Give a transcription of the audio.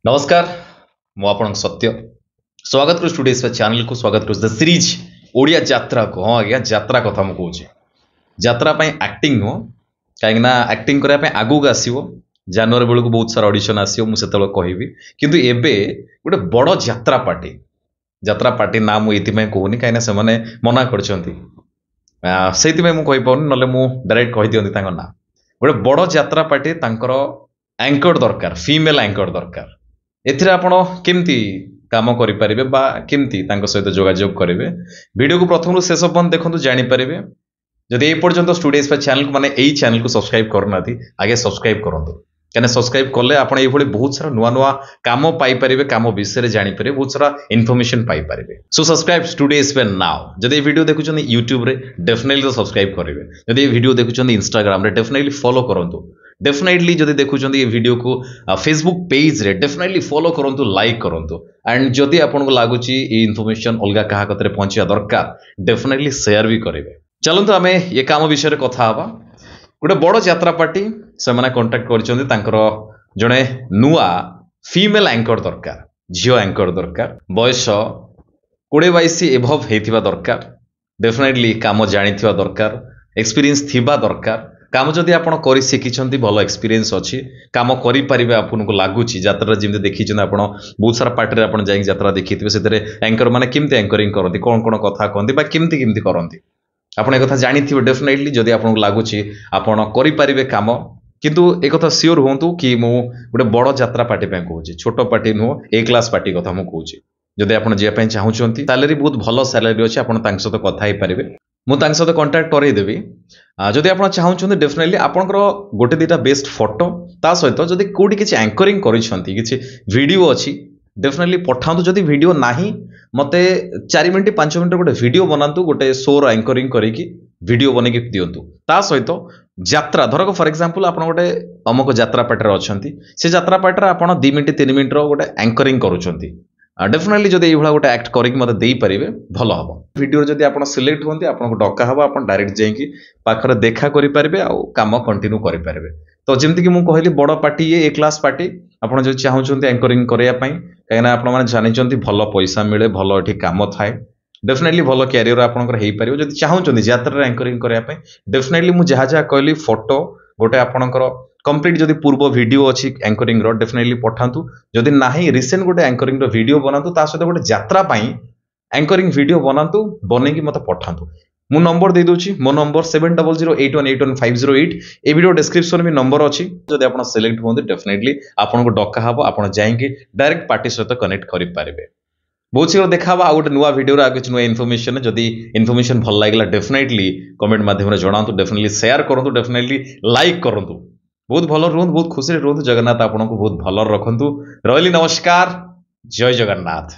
नमस्कार मु आपन सत्य स्वागत करू स्टूडियो चैनल को स्वागत करू द सीरीज ओडिया यात्रा को। हाँ आज्ञा यात्रा कथा मु कहूँ यात्रा एक्टिंग नुह कहीं एक्टिंग करने आगू आसो जनवरी बेलू बहुत सारा ऑडिशन आसो मुझे कहबी किंतु एबे गोटे बड़ यात्रा पार्टी ना मुझे कहूनी कहीं से मना कर मुझे डायरेक्ट कही दिखती ना गोटे बड़ यात्रा पार्टी एंकर दरकार फीमेल एंकर दरकार एथिरे आपण केमती काम करें बा केमती सहित जोगाजोग करेंगे वीडियो को प्रथम शेष पर्यंत देखो जानीपर जदि ए पर्यंत स्टूडियो चैनल को माने यही चैनल को सब्सक्राइब करना आगे सब्सक्राइब करूँ क्या सब्सक्राइब कले आप बहुत सारा नुआ नुआ काम पाइपर काम विषय जानीपर बहुत सारा information Piper so subscribe studio now जदि वीडियो देखुं यूट्यूब रे डेफिनेटली तो सब्सक्राइब करेंगे जदि वीडियो देखुं इंस्टाग्राम रे डेफिनेटली फॉलो करूँ डेफिनेटली जदि देखुं ये वीडियो को फेसबुक पेज रे डेफिनेटली फॉलो करूँ लाइक करूँ एंड जदि आपको लगुच ये इनफॉरमेशन अलग क्या पहुंचा दरकार डेफिनेटली शेयर भी करेंगे। चलते आम ये काम विषय कथा हवा गोटे बड़ यात्रा पार्टी से कंटाक्ट कर जड़े नुआ फीमेल एंकर दरकार झील एंकर दरकार बयस 20-22 एभव होता दरकार डेफिनेटली काम जानी दरकार एक्सपीरियंस थिबा दरकार काम जदि आप कर शिखी भल एक्सपीरियंस अच्छी काम करें आपको लगुच यात्रा जमी देखी आप बहुत सारा पार्टी आप यात्रा देखी से एंकर मैंने केमती एंकरिंग करती कौन कौन कथा कहती केमती केमती करती आप एक जानी डेफिनेटली जदि आपको लगुच आपरे कम किंतु एक सियोर हूँ कि मु गोटे बड़ यात्रा पार्टी कहूँ छोट पार्टी नुह ए क्लास पार्टी कथा मुझे कहूँ जदि आप जावाई चाहूँगी सैलरी बहुत भल सैलरी अच्छी आप सहित कथा ही पारे मुझे सहित कंटाक्ट करदेवी जदि आप चाहूँगी डेफिनेटली आपंकर गोटे दुटा बेस्ट फोटो ता सहित जदि कौटी किसी एंकरिंग करीडियो अच्छी डेफिनेटली पठातु जदि वीडियो नाही मते 4 मिनट 5 मिनट गोटे वीडियो बनातु गोटे शोर एंकरिंग करिकी वीडियो बन दिंतु ता सहित यात्रा धरक फॉर एग्जांपल आप गोटे अमुक यात्रा पार्टी अच्छी से यात्रा पार्टी आप 2 मिनट 3 मिनट गोटे एंकरिंग करुँच डेफिनेटली जब ये गोटे एक्ट करके मत देपारे भल हम वीडियो जब आप सिलेक्ट होती आपको डका हम आप डायरेक्ट जाकि पाखर देखा करेंगे आम कंटिन्यू करेंगे तो जमीक मुझे कहली बड़ पार्टी ये ए क्लास पार्टी आपड़ जो चाहूँगी एंकरिंग करने कहीं आप जानते भल पैसा मिले भल ये कम थाए डेफिनेटली भल क्यारियर आपंकर जब चाहूँगी यात्रा एंकरिंग करने डेफिनेटली मुझे जहाँ जहाँ कहली फोटो गोटे आपणकर कंप्लीट जदि पूर्व वीडियो अच्छी एंकरिंग डेफिनेटली पठातु जदि नाही रिसेंट गोटे एंकरिंग वीडियो बनातु ता सहित गोटे यात्रा एंकरिंग वीडियो बनातु बनईकी मत पठातु मु नंबर दे दूची मो नंबर 7008181508 ए वीडियो डिस्क्रिप्शन में नंबर अच्छी जदि आप सिलेक्ट होते डेफिनेटली आपको डका हम आप जाकि डायरेक्ट पार्टी सहित कनेक्ट करेंगे बहुत शीघ्र देखा आ गोटे नुआ वीडियो किसी नुआ इनफॉरमेशन जदि इनफॉरमेशन भल लगे डेफिनेटली कमेंट माध्यम जनातु डेफिनेटली शेयर करूँ डेफिनेटली लाइक करूँ बहुत भल रुहतु बहुत खुशी रुहतु जगन्नाथ आपको बहुत भल रखु रही नमस्कार जय जगन्नाथ।